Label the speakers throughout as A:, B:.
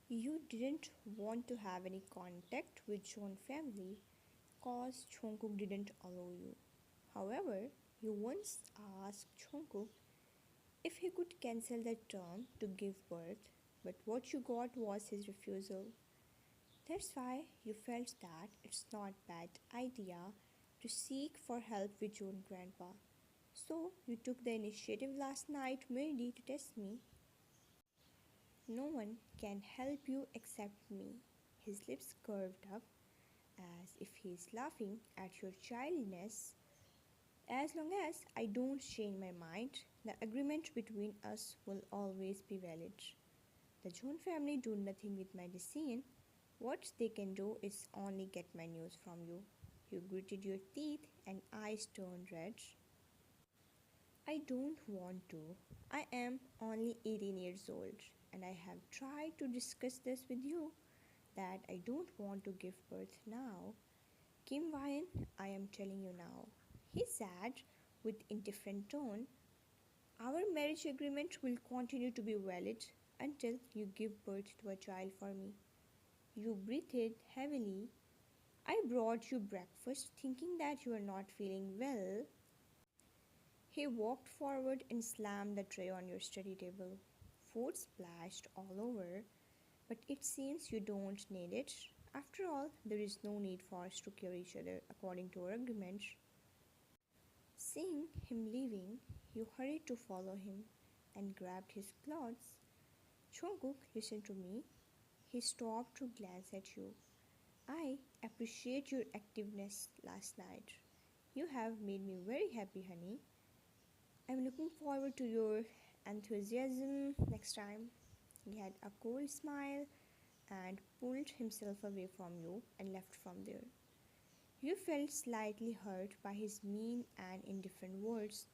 A: You didn't want to have any contact with John's family cause Jungkook didn't allow you. However, you once asked Jungkook if he could cancel the term to give birth, but what you got was his refusal. That's why you felt that it's not bad idea to seek for help with John grandpa. So you took the initiative last night merely to test me. No one can help you except me. His lips curved up as if he is laughing at your childishness. As long as I don't change my mind, the agreement between us will always be valid. The Jones family do nothing with my decision. What they can do is only get my news from you. You gritted your teeth and eyes turned red. I don't want to. I am only 18 years old and I have tried to discuss this with you that I don't want to give birth now. Kim Ryan, I am telling you now. He said with indifferent tone, our marriage agreement will continue to be valid until you give birth to a child for me. You breathed heavily. I brought you breakfast thinking that you are not feeling well. He walked forward and slammed the tray on your study table. Food splashed all over, but it seems you don't need it. After all, there is no need for us to cure each other according to our agreement. Seeing him leaving, you hurried to follow him and grabbed his clothes. Jungkook, listen to me. He stopped to glance at you. I appreciate your activeness last night. You have made me very happy, honey. I'm looking forward to your enthusiasm next time. He had a cold smile and pulled himself away from you and left from there. You felt slightly hurt by his mean and indifferent words.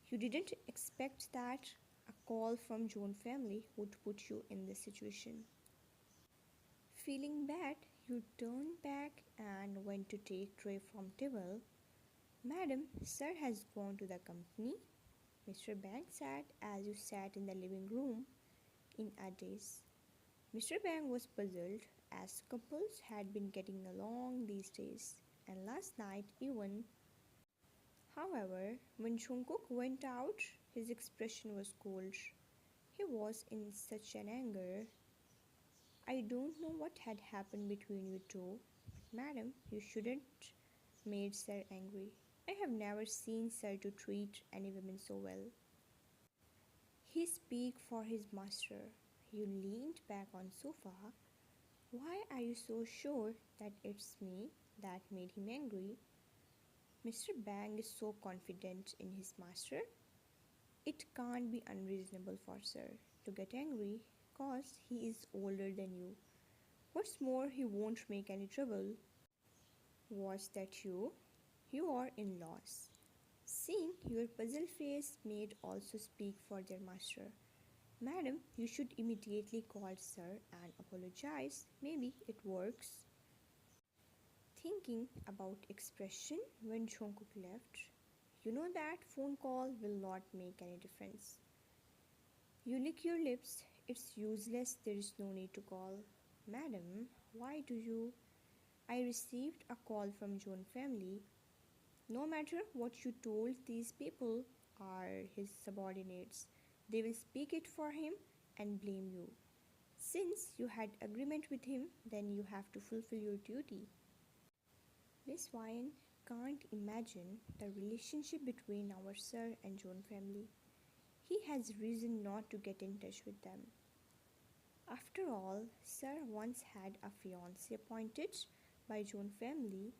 A: You didn't expect that a call from Joan family would put you in this situation. Feeling bad, you turned back and went to take tray from table. Madam, sir has gone to the company, Mr. Bang said as you sat in the living room in a daze. Mr. Bang was puzzled as couples had been getting along these days, and last night even. However, when Jungkook went out, his expression was cold. He was in such an anger. I don't know what had happened between you two, but madam, you shouldn't made Sir angry. I have never seen Sir to treat any woman so well. He speak for his master. You leaned back on sofa. Why are you so sure that it's me that made him angry? Mr. Bang is so confident in his master. It can't be unreasonable for Sir to get angry cause he is older than you. What's more, he won't make any trouble. Was that you? Your in-laws. Seeing your puzzled face made also speak for their master. Madam, you should immediately call Sir and apologize. Maybe it works. Thinking about expression when Jungkook left, you know that phone call will not make any difference. You lick your lips. It's useless. There is no need to call. Madam, why do you? I received a call from John family. No matter what you told, these people are his subordinates. They will speak it for him and blame you. Since you had agreement with him, then you have to fulfill your duty. Miss Wine can't imagine the relationship between our Sir and John family. He has reason not to get in touch with them. After all, Sir once had a fiancée appointed by John family.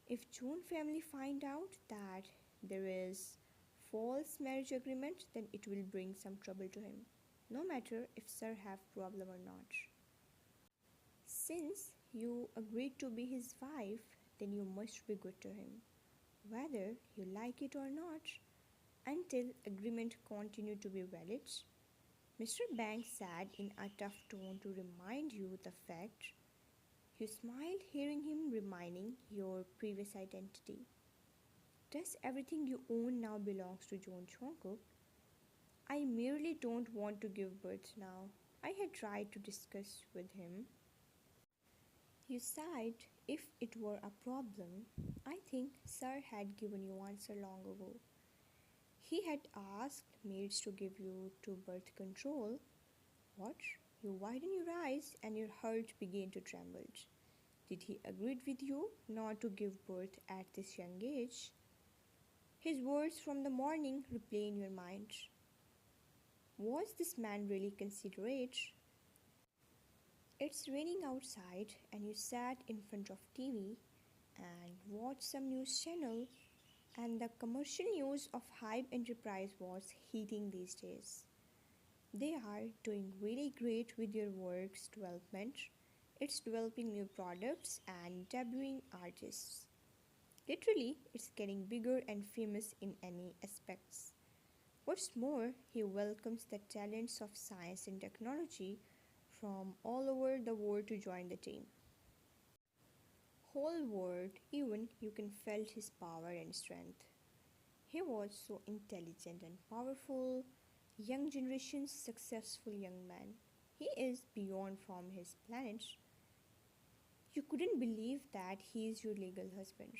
A: If John family find out that there is false marriage agreement, then it will bring some trouble to him, no matter if Sir have problem or not. Since you agreed to be his wife, then you must be good to him, whether you like it or not, until agreement continue to be valid. Mr. Banks said in a tough tone to remind you the fact. You smiled hearing him reminding your previous identity. Does everything you own now belongs to John Jungkook? I merely don't want to give birth now. I had tried to discuss with him. You said if it were a problem, I think Sir had given you answer long ago. He had asked maids to give you to birth control. What? You widen your eyes and your heart began to tremble. Did he agree with you not to give birth at this young age? His words from the morning replay in your mind. Was this man really considerate? It's raining outside and you sat in front of TV and watched some news channel and the commercial news of Hype Enterprise was hitting these days. They are doing really great with their work's development. It's developing new products and debuting artists. Literally, it's getting bigger and famous in any aspects. What's more, he welcomes the talents of science and technology from all over the world to join the team. Whole world, even you can felt his power and strength. He was so intelligent and powerful, young generation's successful young man. He is beyond from his planet. You couldn't believe that he is your legal husband.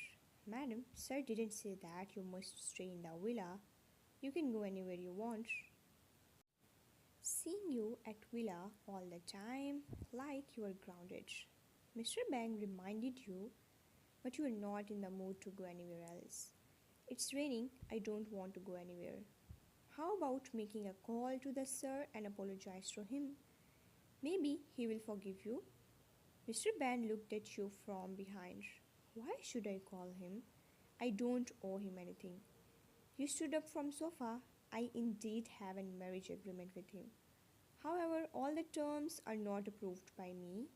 A: Madam, sir didn't say that you must stay in the villa. You can go anywhere you want. Seeing you at villa all the time, like you are grounded. Mr. Bang reminded you, but you are not in the mood to go anywhere else. It's raining, I don't want to go anywhere. How about making a call to the sir and apologize to him? Maybe he will forgive you. Mr. Bang looked at you from behind. Why should I call him? I don't owe him anything. You stood up from sofa. I indeed have a marriage agreement with him. However, all the terms are not approved by me.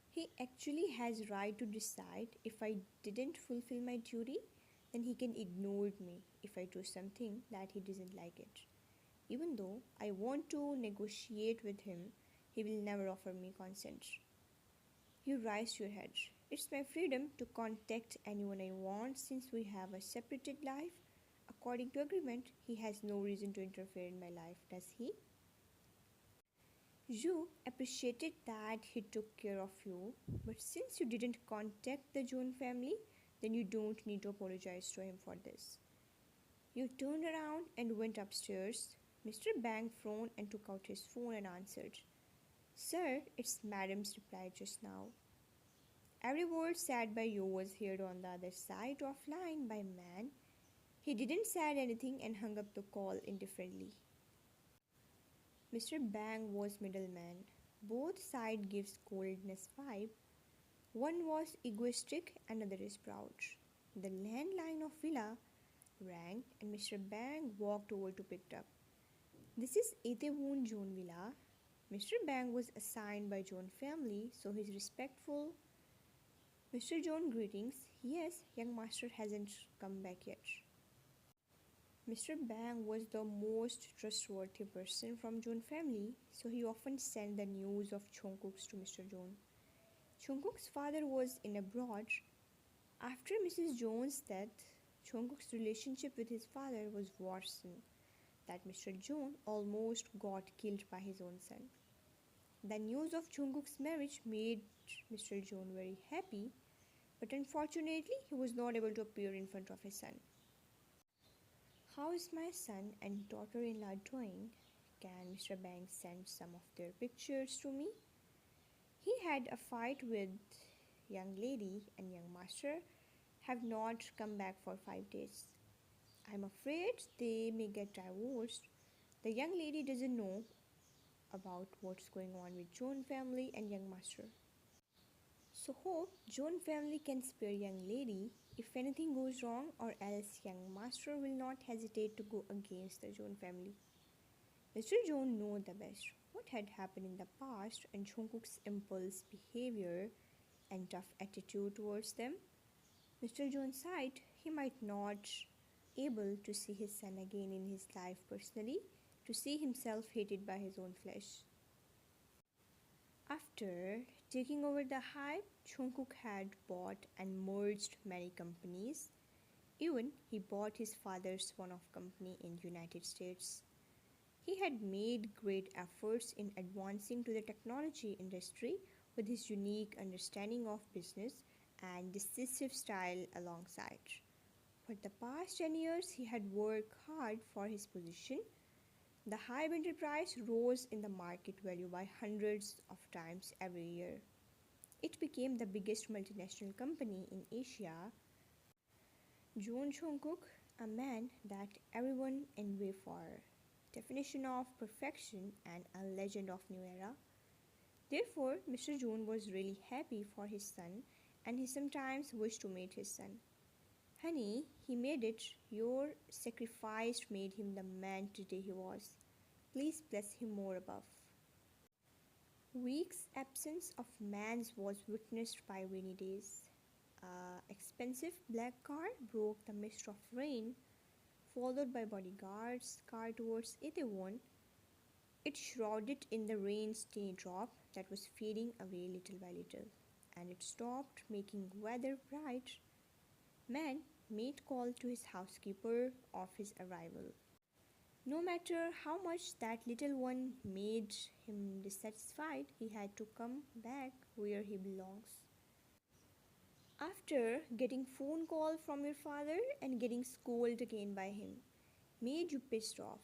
A: He actually has right to decide if I didn't fulfill my duty, then he can ignore me if I do something that he doesn't like it. Even though I want to negotiate with him, he will never offer me consent. You raise your head. It's my freedom to contact anyone I want since we have a separated life. According to agreement, he has no reason to interfere in my life, does he? You appreciated that he took care of you, but since you didn't contact the Joan family, then you don't need to apologize to him for this. You turned around and went upstairs. Mr. Bang frowned and took out his phone and answered. Sir, it's Madam's reply just now. Every word said by you was heard on the other side of line by man. He didn't say anything and hung up the call indifferently. Mr. Bang was middleman. Both sides gives coldness vibe. One was egoistic, another is proud. The landline of villa rang and Mr. Bang walked over to pick it up. This is Itaewon Joan Villa. Mr. Bang was assigned by Joan family, so he's respectful. Mr. Joan, greetings. Yes, young master hasn't come back yet. Mr. Bang was the most trustworthy person from Joan family, so he often sent the news of Jungkook's to Mr. Joan. Jungkook's father was in abroad. After Mrs. Joan's death, Jungkook's relationship with his father was worsened, that Mr. Joan almost got killed by his own son. The news of Jungkook's marriage made Mr. Joan very happy, but unfortunately he was not able to appear in front of his son. How is my son and daughter-in-law doing? Can Mr. Bang send some of their pictures to me? He had a fight with young lady and young master have not come back for 5 days. I'm afraid they may get divorced. The young lady doesn't know about what's going on with Joan family and young master. So hope Joan family can spare young lady if anything goes wrong, or else young master will not hesitate to go against the Joan family. Mr. Joan knew the best what had happened in the past and Jungkook's impulse behavior and tough attitude towards them. Mr. Joan sighed he might not able to see his son again in his life personally, to see himself hated by his own flesh. After taking over the Hype, Jungkook had bought and merged many companies. Even he bought his father's one-off company in United States. He had made great efforts in advancing to the technology industry with his unique understanding of business and decisive style alongside. For the past 10 years, he had worked hard for his position. The Hive enterprise rose in the market value by hundreds of times every year. It became the biggest multinational company in Asia. Jungkook, a man that everyone envied for, definition of perfection and a legend of new era. Therefore, Mr. June was really happy for his son and he sometimes wished to meet his son. Honey, he made it. Your sacrifice made him the man today he was. Please bless him more above. Weeks' absence of man's was witnessed by rainy days. A expensive black car broke the mist of rain, followed by bodyguards' car towards Itaewon. It shrouded in the rain-stained drop that was fading away little by little, and it stopped making weather bright. Man made call to his housekeeper of his arrival. No matter how much that little one made him dissatisfied, he had to come back where he belongs. After getting phone call from your father and getting scolded again by him, made you pissed off.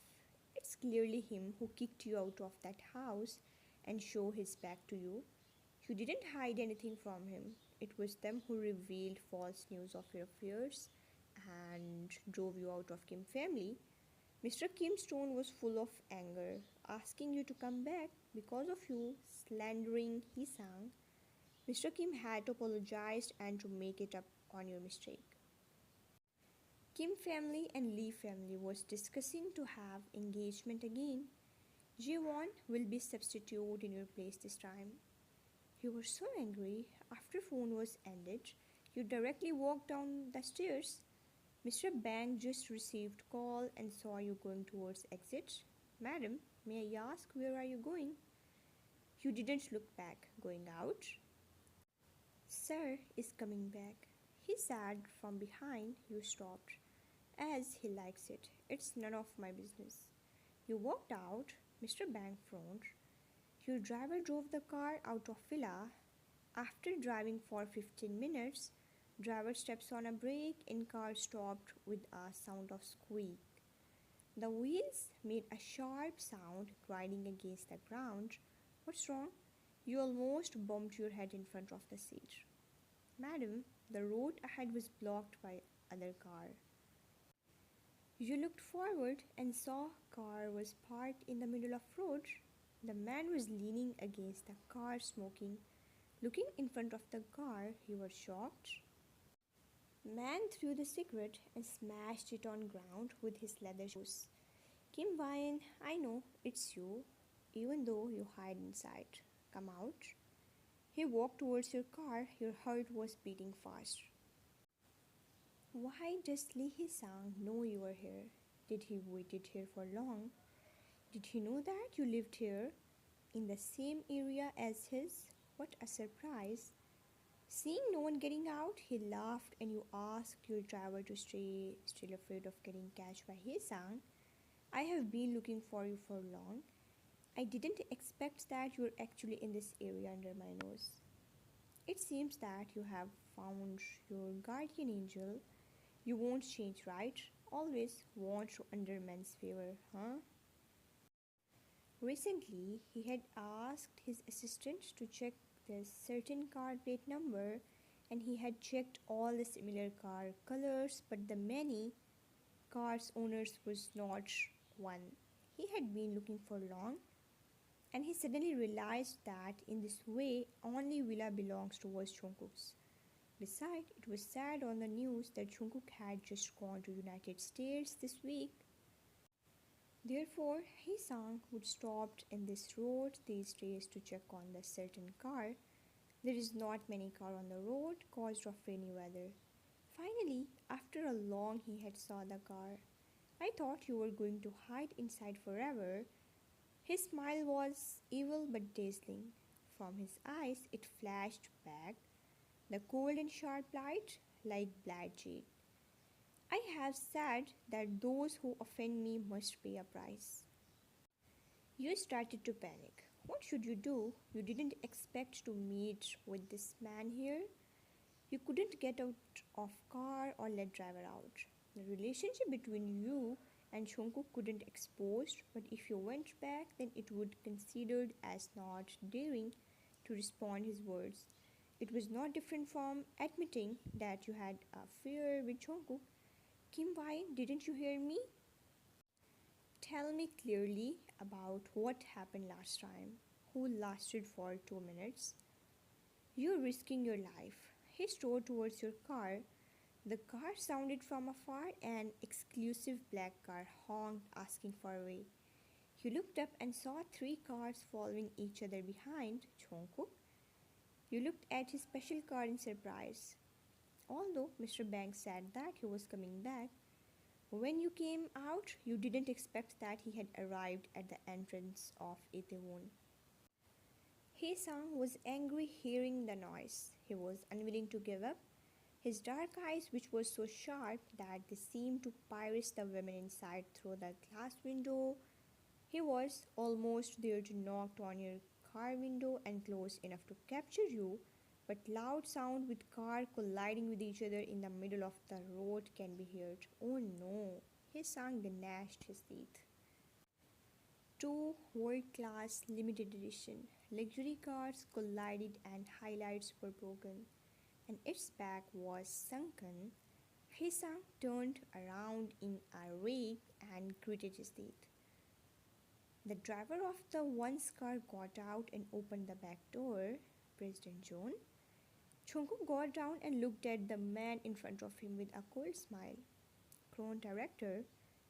A: It's clearly him who kicked you out of that house and show his back to you. You didn't hide anything from him. It was them who revealed false news of your affairs and drove you out of Kim family. Mr. Kim's tone was full of anger, asking you to come back because of you slandering Heeseung. Mr. Kim had to apologize and to make it up on your mistake. Kim family and Lee family was discussing to have engagement again. Jaewon will be substitute in your place this time. You were so angry after phone was ended, you directly walked down the stairs. Mr. Bang just received call and saw you going towards exit. Madam, may I ask where are you going? You didn't look back. Going out? Sir is coming back. He said from behind. You stopped. As he likes it. It's none of my business. You walked out. Mr. Bang frowned. Your driver drove the car out of villa. After driving for 15 minutes, driver steps on a brake and car stopped with a sound of squeak. The wheels made a sharp sound grinding against the ground. What's wrong? You almost bumped your head in front of the seat. Madam, the road ahead was blocked by other car. You looked forward and saw car was parked in the middle of road. The man was leaning against the car smoking. Looking in front of the car, you were shocked. Man threw the cigarette and smashed it on ground with his leather shoes. Kim Wyan, I know it's you, even though you hide inside. Come out. He walked towards your car. Your heart was beating fast. Why does Lee Hee-sang know you are here? Did he waited here for long? Did he know that you lived here, in the same area as his? What a surprise. Seeing no one getting out, he laughed and you asked your driver to stay still afraid of getting catched by Heeseung. I have been looking for you for long. I didn't expect that you were actually in this area under my nose. It seems that you have found your guardian angel. You won't change, right? Always want to under men's favor, huh? Recently, he had asked his assistant to check this certain car plate number and he had checked all the similar car colors but the many cars owners was not one. He had been looking for long and he suddenly realized that in this way only villa belongs to was Jungkook's. Besides, it was said on the news that Jungkook had just gone to United States this week. Therefore, Heeseung would stop in this road these days to check on the certain car. There is not many car on the road caused of rainy weather. Finally, after a long he had saw the car. I thought you were going to hide inside forever. His smile was evil but dazzling. From his eyes it flashed back, the cold and sharp light like blood jade. I have said that those who offend me must pay a price. You started to panic. What should you do? You didn't expect to meet with this man here. You couldn't get out of car or let driver out. The relationship between you and Jungkook couldn't exposed, but if you went back, then it would considered as not daring to respond his words. It was not different from admitting that you had a affair with Jungkook. Kim, why didn't you hear me? Tell me clearly about what happened last time, who lasted for 2 minutes. You're risking your life. He strode towards your car. The car sounded from afar. An exclusive black car honked, asking for a way. You looked up and saw three cars following each other behind Jungkook. You looked at his special car in surprise. Although Mr. Banks said that he was coming back, when you came out, you didn't expect that he had arrived at the entrance of Itaewon. Heeseung was angry hearing the noise. He was unwilling to give up. His dark eyes, which were so sharp that they seemed to pierce the women inside through the glass window, he was almost there to knock on your car window and close enough to capture you, but loud sound with car colliding with each other in the middle of the road can be heard. Oh no! Heeseung gnashed his teeth. Two world-class limited edition luxury cars collided and highlights were broken, and its back was sunken. Heeseung turned around in a rage and gritted his teeth. The driver of the one's car got out and opened the back door. President John. Jungkook got down and looked at the man in front of him with a cold smile. Crown director,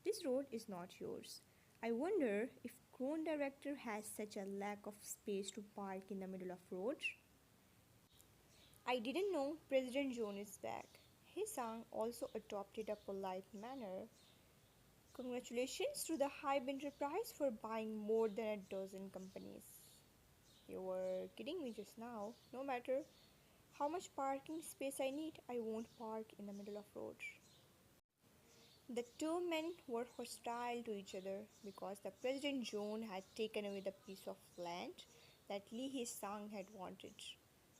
A: this road is not yours. I wonder if Crown director has such a lack of space to park in the middle of road. I didn't know President John is back. Heeseung also adopted a polite manner. Congratulations to the Hybe Enterprise for buying more than a dozen companies. You were kidding me just now. No matter how much parking space I need, I won't park in the middle of road. The two men were hostile to each other because the President John had taken away the piece of land that Lee Hee-sung had wanted.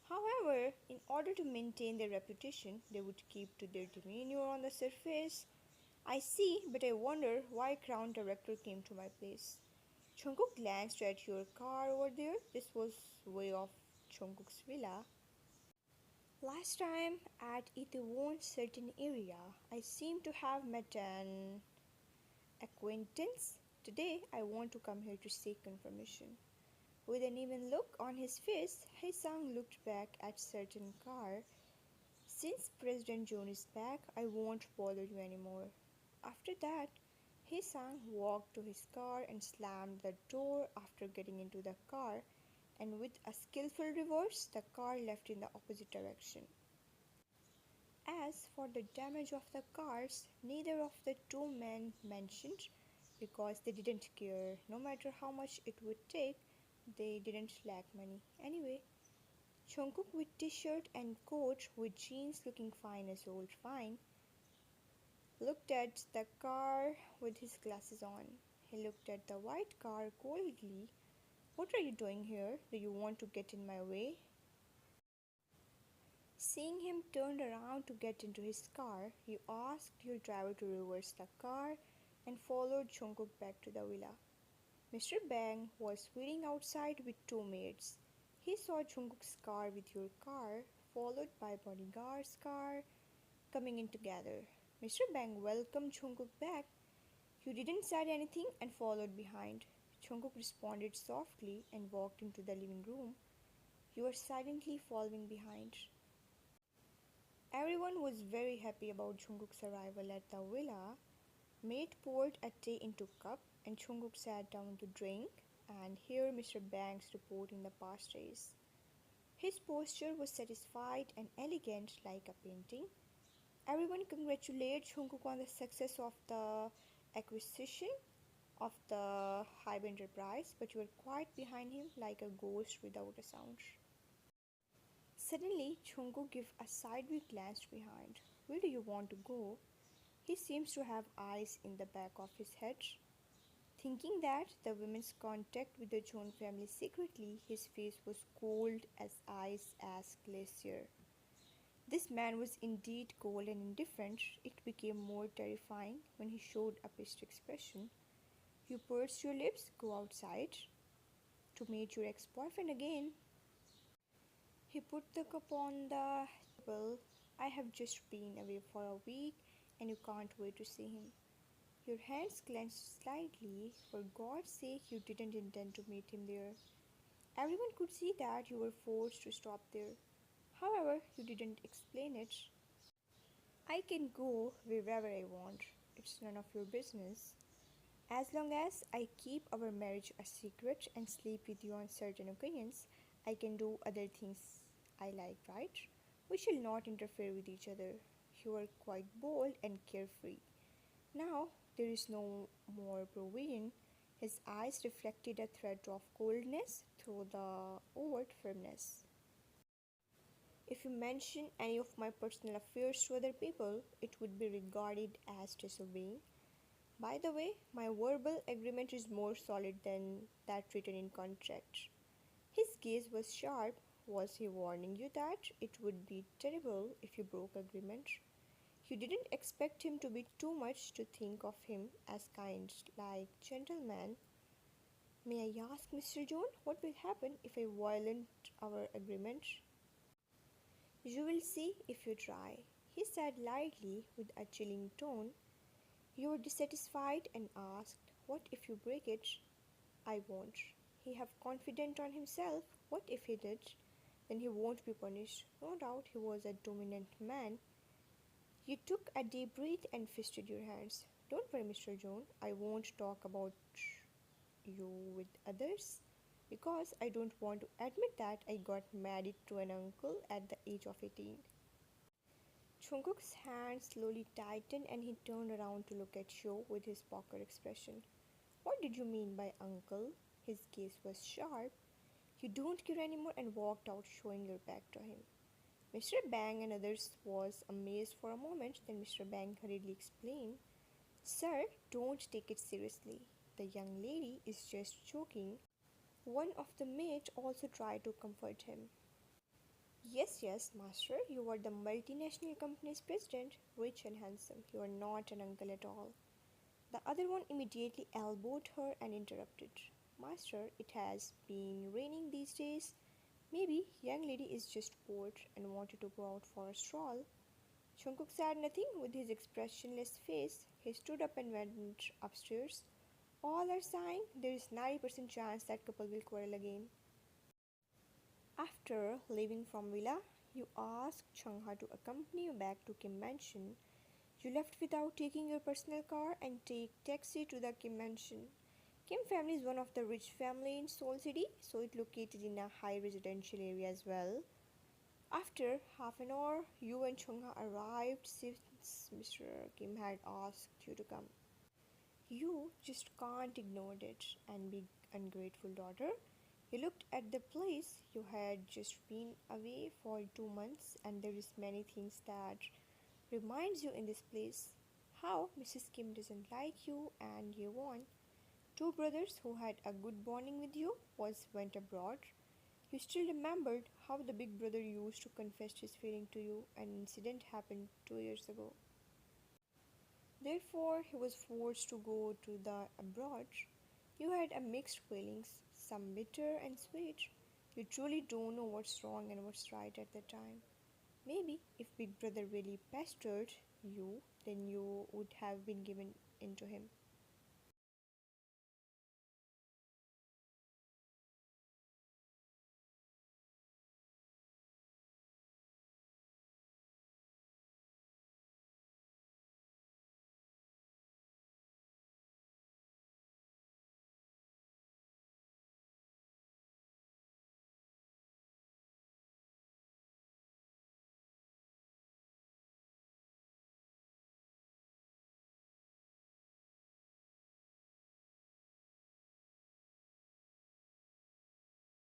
A: However, in order to maintain their reputation, they would keep to their demeanor on the surface. I see, but I wonder why Crown Director came to my place. Jungkook glanced at your car over there. This was way off Jungkook's villa. Last time at Itaewon's certain area, I seem to have met an acquaintance. Today, I want to come here to seek confirmation. With an even look on his face, Heeseung looked back at certain car. Since President John is back, I won't bother you anymore. After that, Heeseung walked to his car and slammed the door after getting into the car, and with a skillful reverse, the car left in the opposite direction. As for the damage of the cars, neither of the two men mentioned because they didn't care. No matter how much it would take, they didn't lack money. Anyway, Jungkook with t-shirt and coat with jeans looking fine as old fine looked at the car with his glasses on. He looked at the white car coldly. What are you doing here? Do you want to get in my way? Seeing him turn around to get into his car, you asked your driver to reverse the car and followed Jungkook back to the villa. Mr. Bang was waiting outside with two maids. He saw Jungkook's car with your car, followed by bodyguard's car, coming in together. Mr. Bang welcomed Jungkook back. You didn't say anything and followed behind. Jungkook responded softly and walked into the living room. You were silently following behind. Everyone was very happy about Jungkook's arrival at the villa. Maid poured a tea into cup and Jungkook sat down to drink and hear Mr. Banks reporting the past days. His posture was satisfied and elegant like a painting. Everyone congratulated Jungkook on the success of the acquisition of the Hybe Enterprise, but you were quite behind him like a ghost without a sound. Suddenly, Jungkook gave a sideways glance behind. Where do you want to go? He seems to have eyes in the back of his head. Thinking that the women's contact with the John family secretly, his face was cold as ice as glacier. This man was indeed cold and indifferent. It became more terrifying when he showed a pissed expression. You pursed your lips, go outside to meet your ex-boyfriend again. He put the cup on the table. I have just been away for a week and you can't wait to see him. Your hands clenched slightly. For God's sake, you didn't intend to meet him there. Everyone could see that you were forced to stop there. However, you didn't explain it. I can go wherever I want. It's none of your business. As long as I keep our marriage a secret and sleep with you on certain occasions, I can do other things I like, right? We shall not interfere with each other. You are quite bold and carefree. Now there is no more provision. His eyes reflected a thread of coldness through the overt firmness. If you mention any of my personal affairs to other people, it would be regarded as disobeying. By the way, my verbal agreement is more solid than that written in contract. His gaze was sharp. Was he warning you that it would be terrible if you broke agreement? You didn't expect him to be too much to think of him as kind, like gentleman. May I ask, Mr. John, what will happen if I violate our agreement? You will see if you try, he said lightly with a chilling tone. You were dissatisfied and asked, what if you break it? I won't. He have confident on himself. What if he did? Then he won't be punished. No doubt he was a dominant man. You took a deep breath and fisted your hands. Don't worry, Mr. John. I won't talk about you with others because I don't want to admit that I got married to an uncle at the age of 18. Jungkook's hand slowly tightened and he turned around to look at Cho with his poker expression. What did you mean by uncle? His gaze was sharp. You don't care anymore and walked out showing your back to him. Mr. Bang and others was amazed for a moment, then Mr. Bang hurriedly explained, Sir, don't take it seriously. The young lady is just joking. One of the maids also tried to comfort him. Yes, yes, master, you are the multinational company's president, rich and handsome. You are not an uncle at all. The other one immediately elbowed her and interrupted. Master, it has been raining these days. Maybe young lady is just bored and wanted to go out for a stroll. Jungkook said nothing with his expressionless face. He stood up and went upstairs. All are sighing. There is 90% chance that couple will quarrel again. After leaving from villa, you asked Chungha to accompany you back to Kim Mansion. You left without taking your personal car and take taxi to the Kim Mansion. Kim family is one of the rich family in Seoul City, so it located in a high residential area as well. After half an hour, you and Chungha arrived since Mr. Kim had asked you to come. You just can't ignore it and be ungrateful daughter. You looked at the place. You had just been away for 2 months and there is many things that reminds you in this place. How Mrs. Kim doesn't like you and you won. Two brothers who had a good bonding with you went abroad. You still remembered how the big brother used to confess his feeling to you. An incident happened 2 years ago. Therefore, he was forced to go to the abroad. You had a mixed feelings, some bitter and sweet. You truly don't know what's wrong and what's right at the time. Maybe if Big Brother really pestered you, then you would have been given into him.